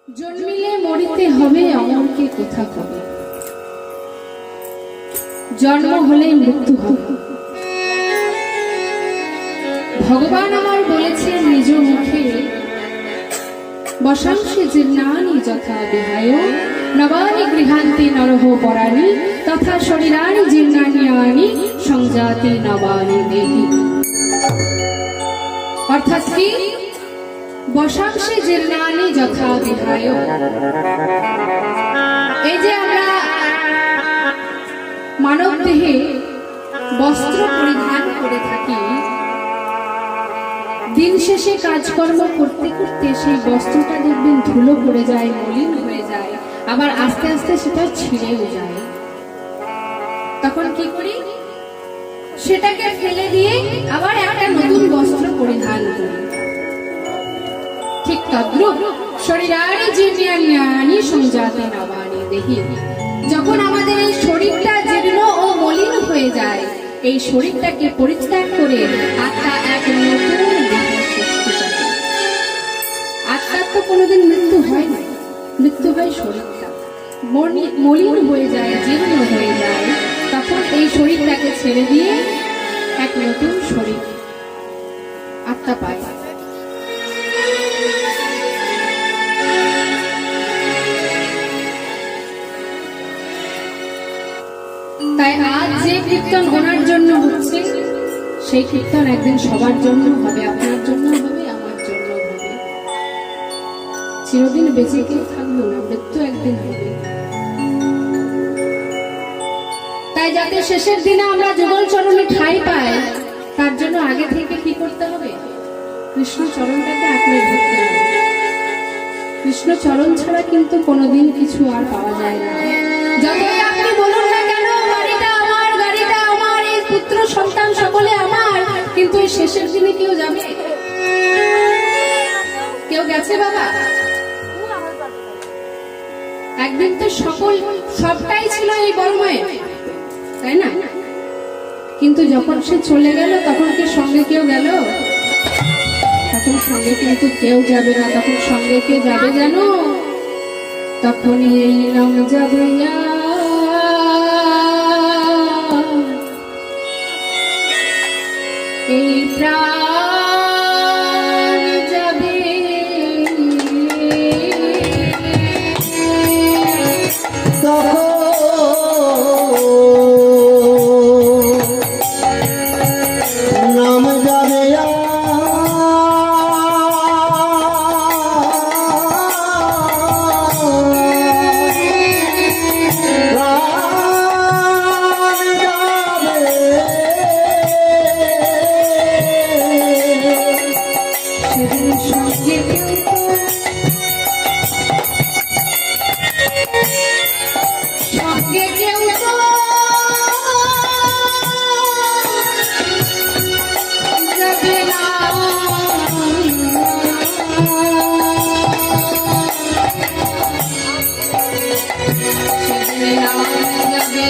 জন্মিলে মরিতে হবে অমরকে কোথা কবে, জন্ম হলে মৃত্যু হবে। ভগবান আমার বলেছেন নিজ মুখে, বসাংশে জীর্ণানি যথা বিহায় নবানি গৃহান্তি নরহ পরাণি তথা শরীরানি জীর্ণানি সংজাতি নবানি দেহি। অর্থাৎ কি, বসাংশে জীর্ণানি যথা বিহায়, এই যে আমরা মানব দেহে বস্ত্র পরিধান করে থাকি, দিন শেষে কাজকর্ম করতে করতে সেই বস্ত্রটা দেখবেন ধুলো পড়ে যায়, মলিন হয়ে যায়, আবার আস্তে আস্তে সেটা ছিঁড়েও যায়। তখন কি করি, সেটাকে ফেলে দিয়ে আবার একটা নতুন বস্ত্র পরিধান করি। ঠিক তদ্রূপ শরীরানি জীর্ণানি সংজাতি নবানি দেহি। যখন আমাদের এই শরীরটা জীর্ণ ও মলিন হয়ে যায়, এই শরীরটাকে পরিত্যাগ করে আত্মা এক নতুন দেহের সৃষ্টি করে। আত্মার তো কোনোদিন মৃত্যু হয় না, মৃত্যু হয় শরীরটা মলিন হয়ে যায়, জীর্ণ হয়ে যায়। তখন এই শরীরটাকে ছেড়ে দিয়ে এক নতুন শরীর আত্মা পায়। তাই আজ যে কীর্তন ওনার জন্য হচ্ছে, সেই কীর্তন একদিন সবার জন্য হবে, আপনার জন্য হবে, আমার জন্য হবে। চিরদিন বেঁচে কেউ থাকবো না, মৃত্যু একদিন হবে। তাই যাতে শেষের দিনে আমরা যুগল চরণে ঠাঁই পাই, তার জন্য আগে থেকে কি করতে হবে, কৃষ্ণ চরণটাকে আঁকড়ে ধরতে হবে। কৃষ্ণ চরণ ছাড়া কিন্তু কোনোদিন কিছু আর পাওয়া যায় না। যতই আপনি বলুন না কেন, বাড়িটা আমার, গাড়িটা আমার, এই পুত্র সন্তান সকলে আমার, কিন্তু এই শেষের দিনে কেউ যাবে? কেউ গেছে বাবা? একদিন তো সবটাই ছিল এই বর্ময়ে, তাই না? কিন্তু যখন সে চলে গেল, তখন কি সঙ্গে কেউ গেল? তখন সঙ্গে কিন্তু কেউ যাবে না। তখন সঙ্গে কে যাবে জানো? তখনই এই নাম যাবে, এই প্রাণ যাবে, নাম যাবে সঙ্গে কেউ তো যাবে না। সেদিন নাম যাবে,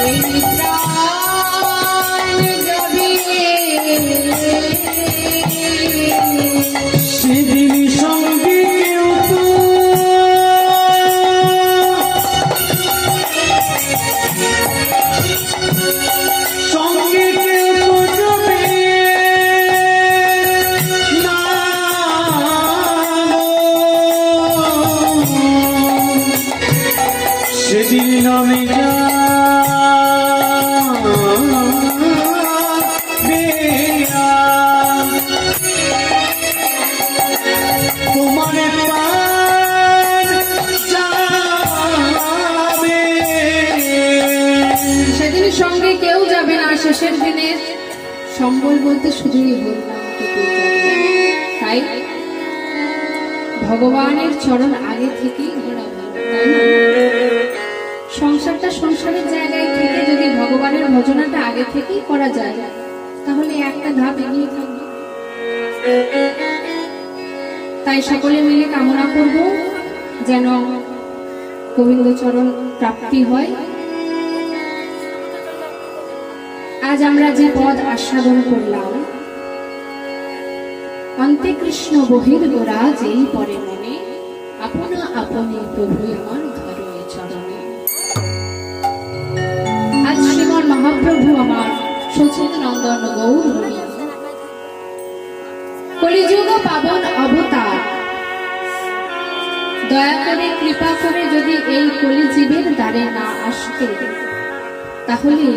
এই প্রাণ যাবে, সেদিন সঙ্গে কেউ তো সঙ্গে কেউ তো যাবে না গো। সেদিন নামে তোমার প্রাণ যাবে। সেদিন সঙ্গে কেউ যাবে না। শেষের দিনের সম্বল বলতে শুধুই বললাম কি কেউ যাবে না। তাই ভগবানের চরণ আগে থেকেই ঘোরা ভালো, তাই না? সংসারটা সংসারের জায়গায় থেকে যদি ভগবানের ভজনাটা আগে থেকেই করা যায়, তাহলে একটা ধাপ এগিয়ে থাকবে। তাই সকলে মিলে কামনা করব যেন গোবিন্দ চরণ প্রাপ্তি হয়। আজ আমরা যে পদ আস্বাদন করলাম, অন্তে কৃষ্ণ বহির গোরা যেই পরে মনে, আপনা আপনি প্রভু আমার ধরো এ চরণে। আজ শ্রীমন মহাপ্রভু আমার সচিন নন্দন গৌর হরি কলিযুগ পাবন অবতার, দয়া করে কৃপা করে যদি এই কলিজীবের দ্বারে না আসতে, তাহলে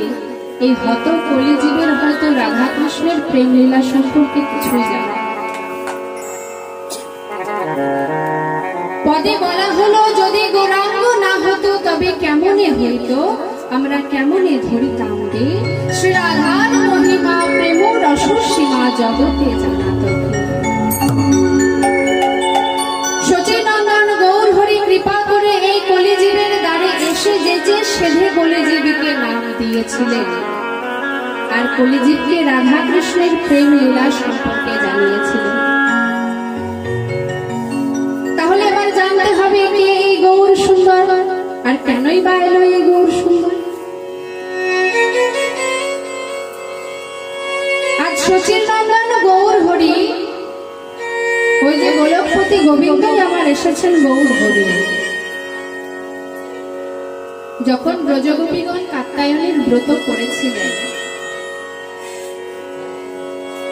এই হত কলিজীবের হয়তো রাধাকৃষ্ণের প্রেম লীলা সম্পর্কে কিছুই জানে না। পদে বলা হলো যদি গৌরাঙ্গ না হতো তবে কেমনে হইতো, আমরা কেমনে ধরিতাম রে শ্রী রাধার মহিমা প্রেম রস সীমা জগতে জানাত। সচিনন্দন গৌর হরি কৃপা করে এই কলিজীবের দ্বারে এসে যেচে সেধে কলিজীবীকে নাম দিয়েছিলেন, আর কলিজীবকে রাধা কৃষ্ণের প্রেম লীলা সম্পর্কে জানিয়েছিলেন। তাহলে এবার জানতে হবে কে এই গৌর সুন্দর, আর কেনই বা এলো এই গৌর সুন্দর। আজ সচিনন্দন গৌর হরি, ওই যে গোলকপতি গোবিন্দই আমার এসেছেন গৌর হরি। যখন ব্রজগোপীগণ কাত্যায়নের ব্রত করেছিলেন,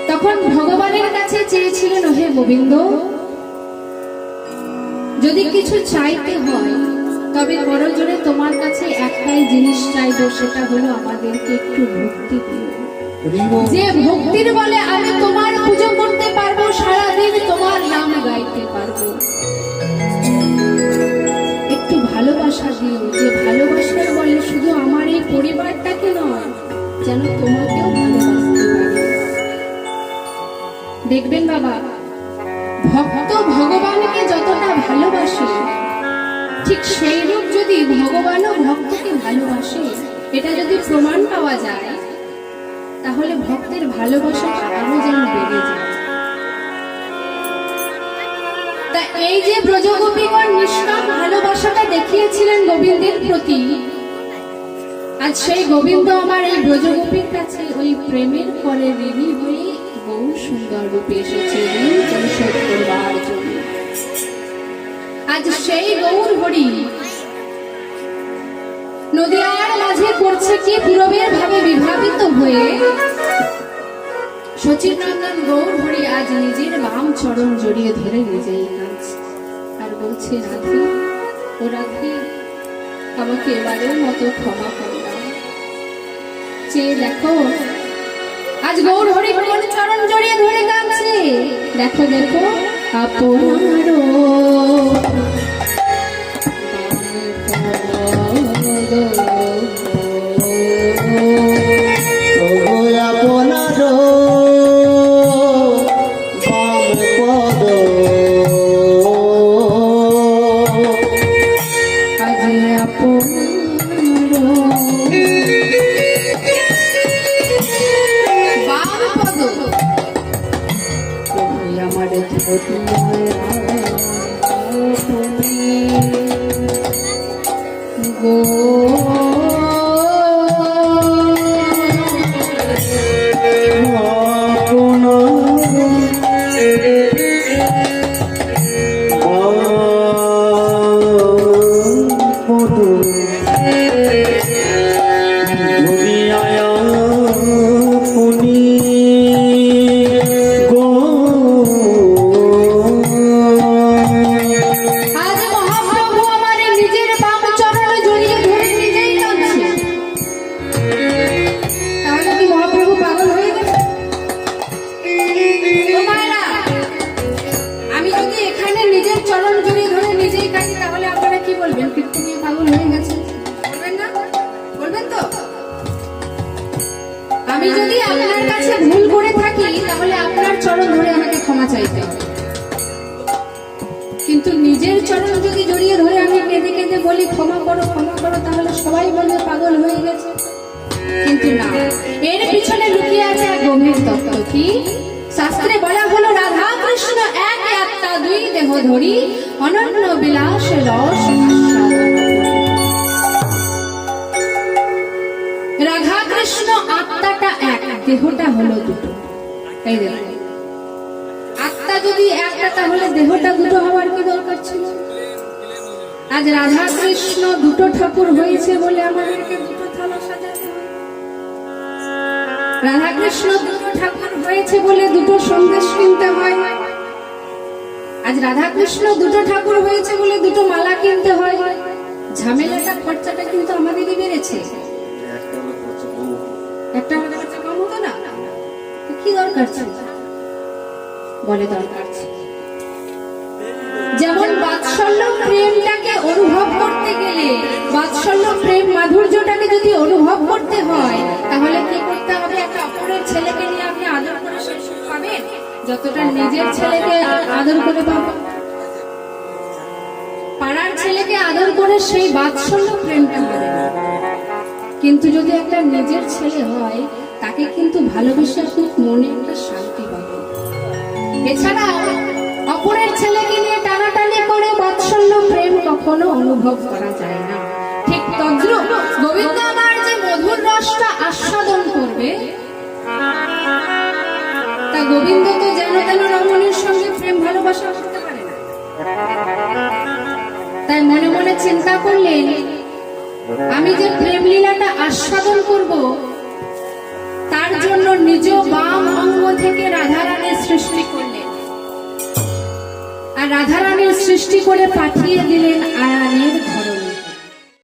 তখন ভগবানের কাছে চেয়েছিলেন, ওহে গোবিন্দ, যদি কিছু চাইতে হয় তবে করজোড়ে তোমার কাছে একটাই জিনিস চাইবো, সেটা হলো আমাদেরকে একটু ভক্তি দিও। যে ভক্তির বলে আমি তোমার পুজো করতে পারবো, সারাদিন তোমার নাম গাইতে পারবো। একটু ভালোবাসা দিও, যে ভালোবাসার বলে শুধু আমার এই পরিবারটাকে নয়, যেন তোমাকেও ভালোবাসতে পারি। দেখবেন বাবা, ভক্ত ভগবানকে যতটা ভালোবাসে, ঠিক সেই রূপ যদি ভগবানও ভক্তকে ভালোবাসে, এটা যদি প্রমাণ পাওয়া যায়, তাহলে ভক্তের ভালোবাসাটা আরো যেন বেড়ে যায়। তা এই যে ব্রজগোপীগণ নিষ্কাম ভালোবাসাটা দেখিয়েছিলেন গোবিন্দের প্রতি, আজ সেই গোবিন্দ আমার এই ব্রজগোপীর কাছে ওই প্রেমের ফলে ঋণী হয়ে বহু সুন্দর রূপে এসেছে ঋণ পরিশোধ করবার জন্য। আজ সেই গৌর হরি নদিয়ার মাঝে করছে কি পূরবের ভাবে বিভাবিত হয়ে, সচিনন্দন গৌর হরি আজ নিজের বাম চরণ জড়িয়ে ধরে নিজেই কাঁদছে আর বলছে, রাধে ও রাধে, আমাকে এবারের মতো ক্ষমা করে দাও। চেয়ে দেখো, আজ গৌর হরি কোন চরণ জড়িয়ে ধরে কাঁদছে। দেখো দেখো, আপনারও আমি যদি আপনার কাছে ভুল করে থাকি, তাহলে আপনার চরণ ধরে আমাকে ক্ষমা চাইতে হবে। কিন্তু নিজের চরণ যদি জড়িয়ে ধরে আমি কেঁদে কেঁদে বলি ক্ষমা করো, তাহলে সবাই বলবে পাগল হয়ে গেছে। কিন্তু না, এর পিছনে লুকিয়ে আছে এক গভীর তত্ত্ব। কি শাস্ত্রে বলা হলো, রাধা কৃষ্ণ এক আত্মা দুই দেহ ধরি, অনন্য বিলাস রস রাধা কৃষ্ণ আত্মাটা এক, দেহটা হলো দুটো। এই দেখো, যদি একটা, তাহলে দেহটা দুটো হওয়ার কি দরকার ছিল? আজ রাধা কৃষ্ণ দুটো ঠাকুর হয়েছে বলে আমাদেরকে দুটো থালা সাজাতে হয়। রাধা কৃষ্ণ দুটো ঠাকুর হয়েছে বলে দুটো সন্দেশ কিনতে হয়। আজ রাধা কৃষ্ণ দুটো ঠাকুর হয়েছে বলে দুটো মালা কিনতে হয়। ঝামেলাটা, খরচাটা কিন্তু আমাদেরই বেড়েছে। একটা খরচা কম হতো না? তো কি দরকার ছিল? বলে দরকার ছিল। যেমন বাৎসল্য প্রেমটাকে অনুভব করতে গেলে, বাৎসল্য প্রেম মাধুর্যটাকে যদি অনুভব করতে হয়, তাহলে কি করতে হবে? একটা অপরের ছেলেকে নিয়ে আপনি আদর করে সেই সুখ পাবেন যতটা নিজের ছেলেকে আদর করে পাবেন। পাড়ার ছেলেকে আদর করে সেই বাৎসল্য প্রেমটা হবে। কিন্তু যদি একটা নিজের ছেলে হয়, তাকে কিন্তু ভালোবেসে আপনি মনে একটা শান্তি পাবেন। এছাড়া অপরের ছেলেকে নিয়ে টানাটানি করে বাৎসল্য প্রেম কখনো অনুভব করা যায় না। ঠিক তদ্রূপ গোবিন্দ আমার যে মধুর রসটা আস্বাদন করবে, তা গোবিন্দ তো যেন তেন রমণীর সঙ্গে প্রেম ভালোবাসা করতে পারে না। তাই মনে মনে চিন্তা করলেন, আমি যে প্রেম লীলাটা আস্বাদন করব, তার জন্য নিজ বাম অঙ্গ থেকে রাধারানীর সৃষ্টি করলেন। আর রাধারানীর সৃষ্টি করে পাঠিয়ে দিলেন আয়ানের ঘরে।